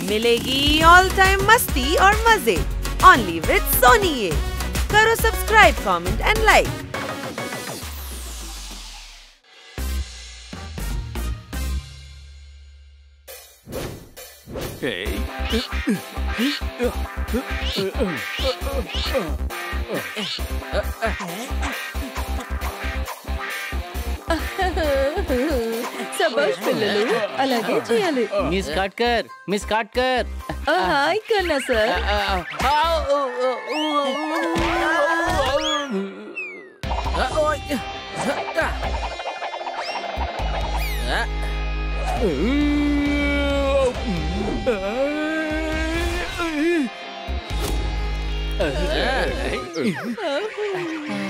मिलेगी all time मस्ती और मजे ओनली विद सोनी ये। करो सब्सक्राइब, कमेंट एंड लाइक। సబాష్ పిల్లలు, అలాగే చేయాలి. మిస్ కాట్కర్ హాయ్ కన్నా సార్.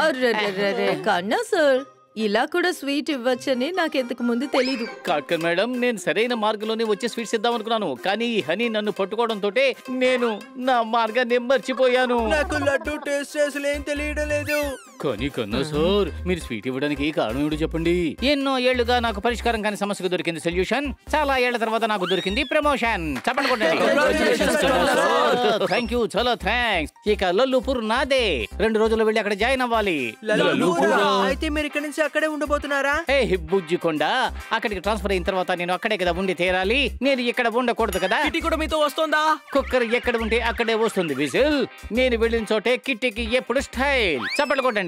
అర్రర్రర్రే కన్నా సార్, ఇలా కూడా స్వీట్ ఇవ్వచ్చని నాకెంతకు ముందు తెలీదు. కాట్కర్ మేడం, నేను సరైన మార్గంలోనే వచ్చే స్వీట్స్ ఇద్దాం అనుకున్నాను, కానీ ఈ హనీ నన్ను పట్టుకోవడంతో నేను నా మార్గాన్ని మర్చిపోయాను. నాకు లడ్డు టేస్ట్ అసలు ఏం తెలియడం లేదు. కానీ కన్నా సార్, మీరు స్వీట్ ఇవ్వడానికి కారణం ఏమిటో చెప్పండి. ఎన్నో ఏళ్లుగా నాకు పరిష్కారం కాని సమస్యకు దొరికింది సొల్యూషన్. చాలా ఏళ్ల తర్వాత నాకు దొరికింది ప్రమోషన్. చెప్పండి కొట్టండి. థ్యాంక్ యూ, చాలా థ్యాంక్స్. ఇక లల్లుపూర్ నాదే. 2 రోజుల్లో వెళ్ళి అక్కడ జాయిన్ అవ్వాలి. అయితే మీరు ఇక్కడ నుంచి అక్కడే ఉండబోతున్నారా? బుజ్జికొండ, అక్కడికి ట్రాన్స్ఫర్ అయిన తర్వాత నేను అక్కడే కదా ఉండి తీరాలి. నేను ఇక్కడ ఉండకూడదు కదా. కిట్టి కూడా మీతో వస్తుందా? కుక్కర్ ఎక్కడ ఉంటే అక్కడే వస్తుంది విజిల్. నేను వెళ్ళిన చోటే కిట్టికి ఎప్పుడు స్టైల్. చప్పట్లు కొట్టండి.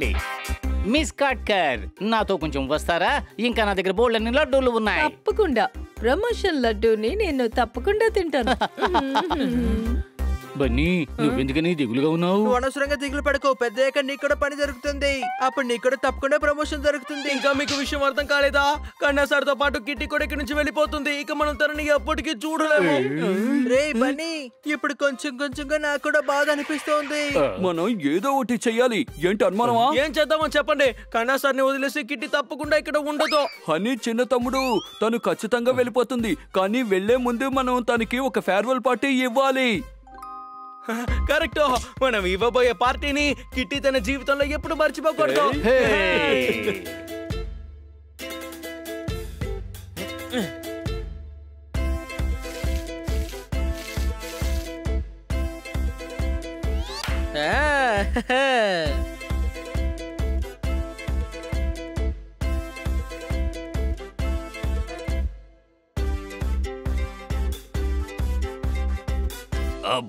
మిస్ కాట్కర్, నాతో కొంచెం వస్తారా? ఇంకా నా దగ్గర బోల్డన్ని లడ్డూలు ఉన్నాయి. తప్పకుండా. ప్రమోషన్ లడ్డూని నేను తప్పకుండా తింటాను. బన్నీ, నువ్వెందుకని దిగులుగా ఉన్నావు? నువ్వు అనవసరంగా దిగులు పడుకో. పెద్దయ్యాక నీకు కూడా పని దొరుకుతుంది. అప్పుడు నీకు కూడా తప్పకుండా ప్రమోషన్ దొరుకుతుంది. ఇంకా మీకు విషయం అర్థం కాలేదా? కన్నా సార్ తో పాటు కిట్టి కూడా ఇక్కడి నుంచి వెళ్ళిపోతుంది. ఇక మనం తనని ఎప్పటికీ చూడలేము. రే బన్నీ, ఇప్పుడు కొంచెం కొంచెంగా నాకు కూడా బాధ అనిపిస్తోంది. మనం ఏదో ఒకటి చెయ్యాలి. ఏంటి అనుమానమా? ఏం చేద్దామో చెప్పండి. కన్నా సార్ ని వదిలేసి కిట్టి తప్పకుండా ఇక్కడ ఉండదు. హనీ చిన్న తమ్ముడు, తను ఖచ్చితంగా వెళ్ళిపోతుంది. కానీ వెళ్లే ముందు మనం తనకి ఒక ఫేర్వెల్ పార్టీ ఇవ్వాలి. కరెక్ట్. మనం ఇవ్వబోయే పార్టీని కిట్టి తన జీవితంలో ఎప్పుడు మర్చిపోకూడదు.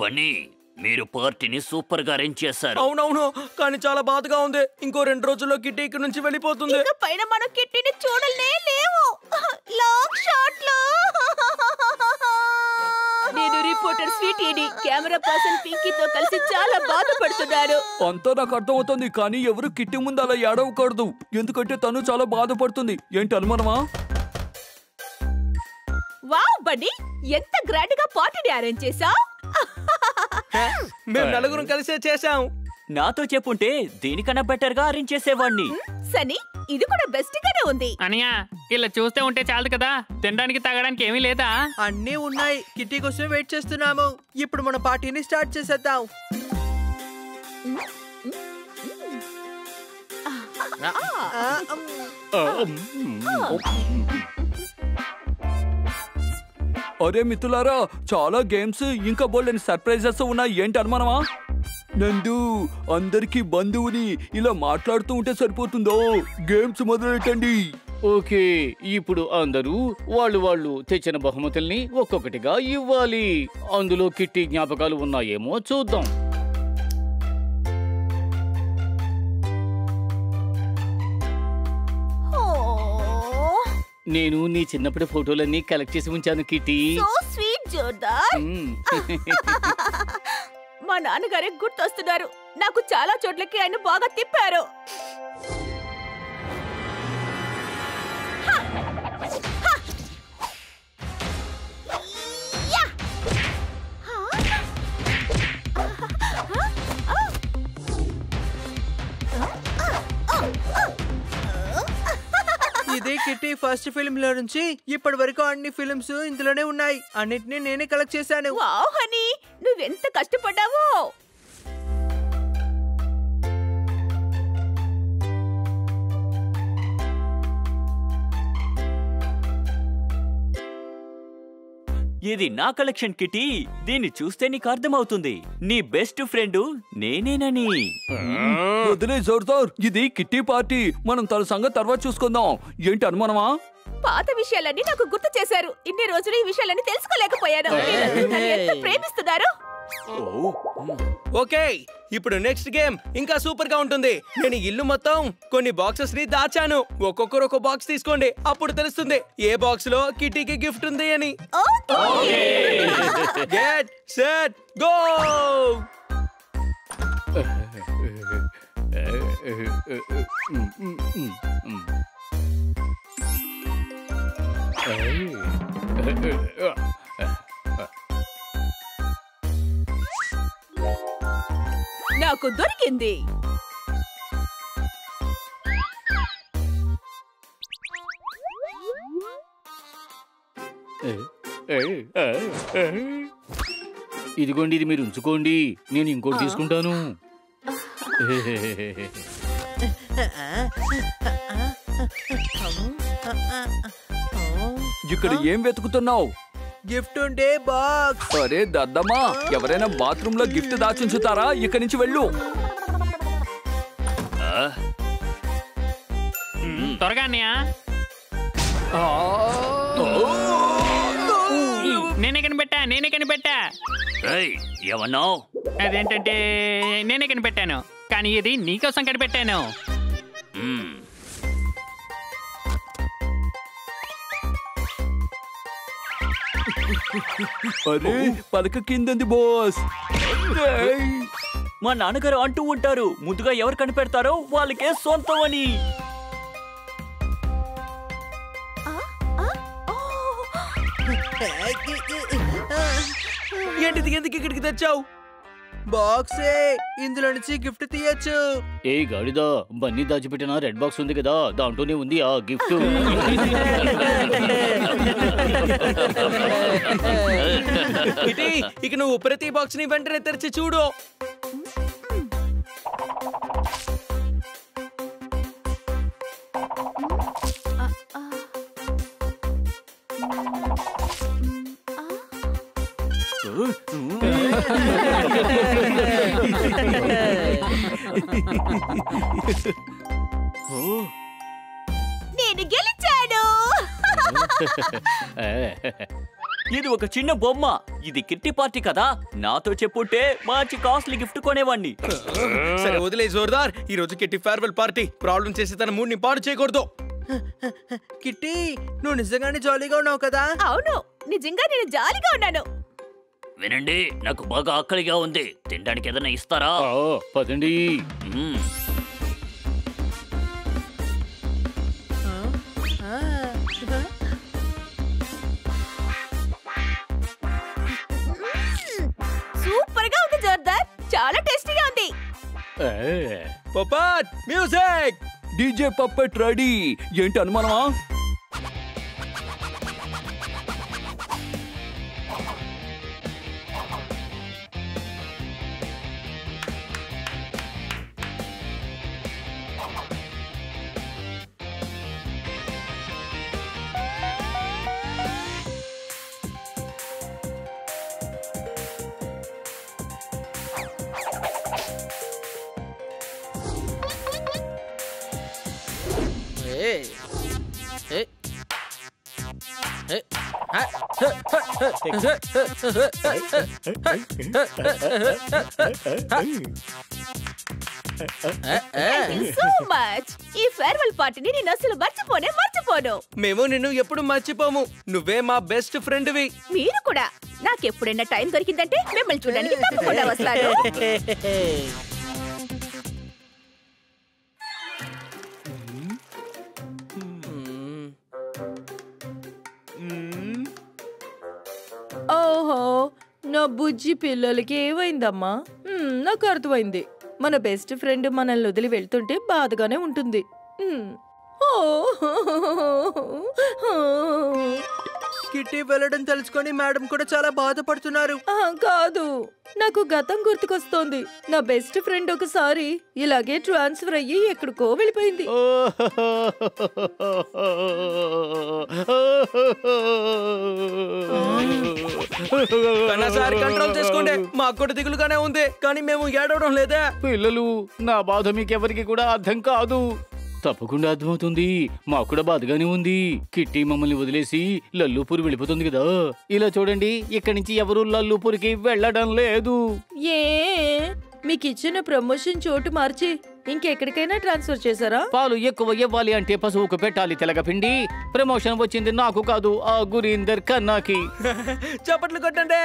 బన్నీ, మీరు పార్టీని సూపర్ గా అరేంజ్ చేశారు. అవునవును, కానీ చాలా బాధగా ఉంది. ఇంకో 2 రోజుల్లో కిట్టి ఇక్కడ నుంచి వెళ్ళిపోతుంది. పైన మనం కిట్టిని చూడలే లేవు. లాంగ్ షాట్ లో నేను రిపోర్టర్ స్వీటీని, కెమెరా పర్సన్ పింకీతో కలిసి చాలా బాధపడుతున్నాను. అంతా నాకు అర్థమవుతుంది, కానీ ఎవరు కిట్టి ముందు అలా ఏడవకూడదు. ఎందుకంటే తను చాలా బాధపడుతుంది. ఏంటి అనుమానమా? వావ్ బన్నీ, ఎంత గ్రాండ్ గా పార్టీని అరేంజ్ చేశావ్. మేము నలుగురం కలిసే చేశాం. నాతో చెప్పుంటే దీనికన్నా బెటర్ గా అరేంజ్ చేసేవాడిని. సనీ, ఇది కూడా బెస్ట్ గానే ఉంది. అనియా, ఇలా చూస్తే ఉంటే చాలు కదా, తినడానికి తాగడానికి ఏమీ లేదా? అన్నీ ఉన్నాయి. కిట్టి కోసం వెయిట్ చేస్తున్నాము. ఇప్పుడు మన పార్టీని స్టార్ట్ చేసేద్దాం. అరే మిత్రులారా, చాలా గేమ్స్ ఇంకా బోల్డెన్ సర్ప్రైజెస్ ఉన్నాయి. ఏంటి అనుమానమా? నందు, అందరికి బంధువుని ఇలా మాట్లాడుతూ ఉంటే సరిపోతుందో? గేమ్స్ మొదలెట్టండి. ఓకే, ఇప్పుడు అందరూ వాళ్ళు తెచ్చిన బహుమతుల్ని ఒక్కొక్కటిగా ఇవ్వాలి. అందులో కిట్టి జ్ఞాపకాలు ఉన్నాయేమో చూద్దాం. నేను నీ చిన్నప్పటి ఫోటోలన్నీ కలెక్ట్ చేసి ఉంచాను కిట్టి. So sweet Jordar. మా నాన్నగారే గుర్తొస్తున్నారు. నాకు చాలా చోట్లకి ఆయన బాగా తిప్పారు. ఇది కిట్టి ఫస్ట్ ఫిల్మ్ లో నుంచి ఇప్పటి వరకు అన్ని ఫిల్మ్స్ ఇందులోనే ఉన్నాయి. అన్నిటినీ నేనే కలెక్ట్ చేశాను. వావ్ హనీ, నువ్వెంత కష్టపడ్డావో. ఇది నా కలెక్షన్ కిటీ. దీన్ని చూస్తే నీకు అర్థమవుతుంది నీ బెస్ట్ ఫ్రెండ్ నేనేనని. వదిలే జోర్దార్, ఇది కిట్టి పార్టీ. మనం తన సంగతి తర్వాత చూసుకుందాం. ఏంటి అనుమానమా? పాత విషయాలన్నీ నాకు గుర్తు చేశారు. ఇన్ని రోజులు ఈ విషయాలన్నీ తెలుసుకోలేకపోయాను. మీరందరూ నన్ను ఎంత ప్రేమిస్తున్నారు. ఓకే, ఇప్పుడు నెక్స్ట్ గేమ్ ఇంకా సూపర్ గా ఉంటుంది. నేను ఇల్లు మొత్తం కొన్ని బాక్సెస్ ని దాచాను. ఒక్కొక్కరు ఒక బాక్స్ తీసుకోండి. అప్పుడు తెలుస్తుంది ఏ బాక్స్ లో కిటీకి గిఫ్ట్ ఉంది అని. Get set go. నాకు దొరికింది. ఇదిగోండి, ఇది మీరు ఉంచుకోండి. నేను ఇంకోటి తీసుకుంటాను. ఇక్కడ ఏం వెతుకుతున్నావు? గిఫ్ట్ ఉండే బాక్స్. అరే దద్దమ్మా, ఎవరైనా బాత్రూమ్ లో గిఫ్ట్ దాచుంచుతారా? ఇక్కడి నుంచి వెళ్ళు. త్వరగా అన్నయ్య. నేనే కనిపెట్టా. ఏమన్నావు? అదేంటంటే నేనే కనిపెట్టాను, కానీ ఇది నీకోసం కనిపెట్టాను. అరే పలక కిందంది బాస్. మా నాన్నగారు అంటూ ఉంటారు, ముందుగా ఎవరు కనిపెడతారో వాళ్ళకే సొంతం అని. ఏంటిది? ఎందుకు ఇక్కడికి తెచ్చావు? బాక్సే, ఇందులో నుంచి గిఫ్ట్ తీయచ్చు. ఏ గాడిదా, బన్నీ దాచిపెట్టిన రెడ్ బాక్స్ ఉంది కదా, దాంట్లోనే ఉంది ఆ గిఫ్ట్. ఇక నువ్వు ప్రతి బాక్స్ ని వెంటనే తెరిచి చూడు. నేను గెలిచాను. ఇది ఒక చిన్న బొమ్మ. ఇది కిట్టి పార్టీ కదా, నాతో చెప్పుంటే మంచి కాస్ట్లీ గిఫ్ట్ కొనేవాడిని. సరే వదిలే జోర్దార్, ఈ రోజు కిట్టి ఫేర్వెల్ పార్టీ. ప్రాబ్లం చేసి తన మూడ్ ని పాడు చేయకూడదు. కిట్టి, నువ్వు నిజంగానే జాలీగా ఉన్నావు కదా? అవును, నిజంగా నేను జాలీగా ఉన్నాను. వినండి, నాకు బాగా ఆకలిగా ఉంది. తినడానికి ఏదైనా ఇస్తారా? పదండి. సూపర్ గా ఉంది జోర్దార్, చాలా టేస్టీగా ఉంది. Puppet music. DJ puppet ready. ఏంటి అనుమానమా? So much. ఈ ఫేర్వెల్ పార్టీని నేను అసలు మర్చిపోను. మేము నిన్ను ఎప్పుడు మర్చిపోము. నువ్వే మా బెస్ట్ ఫ్రెండ్వి. మీరు కూడా. నాకెప్పుడైనా టైం దొరికిందంటే మిమ్మల్ని చూడడానికి తప్పకుండా వస్తాను. ఓహో, నా బుజ్జి పిల్లలకి ఏమైందమ్మా? నాకు అర్థమైంది. మన బెస్ట్ ఫ్రెండ్ మనల్ని వదిలి వెళ్తుంటే బాధగానే ఉంటుంది. కిట్టి వెళ్ళడం తెలుసుకొని మేడం కూడా చాలా బాధపడుతున్నారు. కాదు, నాకు గతం గుర్తుకొస్తోంది. నా బెస్ట్ ఫ్రెండ్ ఒకసారి ఇలాగే ట్రాన్స్ఫర్ అయ్యి ఎక్కడికో వెళ్ళిపోయింది. సార్ కంట్రోల్ చేసుకోండి, మాకు కూడా దిగులుగానే ఉంది, కానీ మేము ఏడవడం లేదా. పిల్లలు, నా బాధ మీకెవరికి కూడా అర్థం కాదు. తప్పకుండా అర్థమవుతుంది, మాకు కూడా బాధగానే ఉంది. కిట్టి మమ్మల్ని వదిలేసి లల్లూపూర్ వెళ్ళిపోతుంది కదా. ఇలా చూడండి, ఇక్కడి నుంచి ఎవరు లల్లూపూర్కి వెళ్ళడం లేదు. ఏ మీకు ఇచ్చిన ప్రమోషన్ చోటు మార్చి ఇంకెక్కడికైనా ట్రాన్స్ఫర్ చేశారా? పాలు ఎక్కువ ఇవ్వాలి అంటే పశువుకు పెట్టాలి తెలగపిండి. ప్రమోషన్ వచ్చింది నాకు కాదు, ఆ గురీందర్ కన్నాకి. చప్పట్లు కొట్టండి.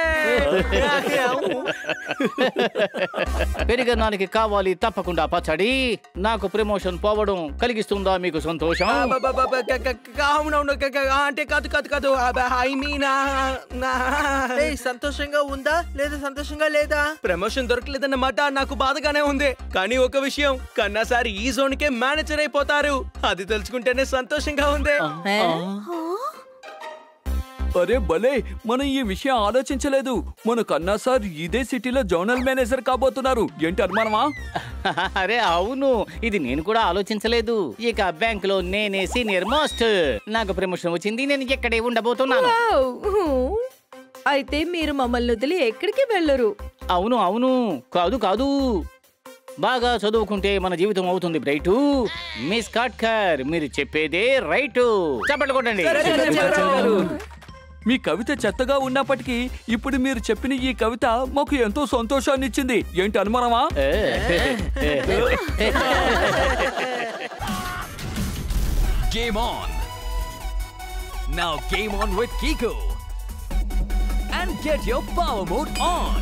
పెరిగన్నానికి కావాలి తప్పకుండా పచ్చడి. నాకు ప్రమోషన్ పోవడం కలిగిస్తుందా మీకు సంతోషం? అంటే కాదు కాదు కాదు, ఐ మీన్ సంతోషంగా ఉందా లేదా సంతోషంగా లేదా? ప్రమోషన్ దొరకలేదన్నమాట, నాకు బాధగానే ఉంది. కానీ ఒక విషయం, కన్నా సార్ ఈ జోన్ కే మేనేజర్ అయిపోతారు. అది తెలుసుకుంటేనే సంతోషంగా ఉంది. అరే భలే, మనం ఈ విషయం ఆలోచించలేదు. మన కన్నా సార్ ఇదే సిటీలో జోనల్ మేనేజర్ కాబోతున్నారు. ఏంటి అనుమానమా? అరే అవును, ఇది నేను కూడా ఆలోచించలేదు. ఇక బ్యాంక్ లో నేనే సీనియర్ మోస్ట్. నాకు ప్రమోషన్ వచ్చింది, నేను ఎక్కడే ఉండబోతున్నాను. అయితే మీరు మమ్మల్ని వదిలి ఎక్కడికి వెళ్ళరు? అవును అవును, కాదు కాదు, బాగా చదువుకుంటే మన జీవితం అవుతుంది బ్రైటు. మిస్ కాట్కర్, మీరు చెప్పేదే రైటు. చప్పట్లు కొట్టండి. మీ కవిత చెత్తగా ఉన్నప్పటికీ ఇప్పుడు మీరు చెప్పిన ఈ కవిత మాకు ఎంతో సంతోషాన్ని ఇచ్చింది. ఏంటి అనుమానమా? Game on. Now game on with Kiko. And get your power mode on.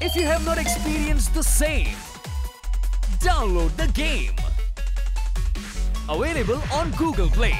If you have not experienced the same, download the game. Available on Google Play.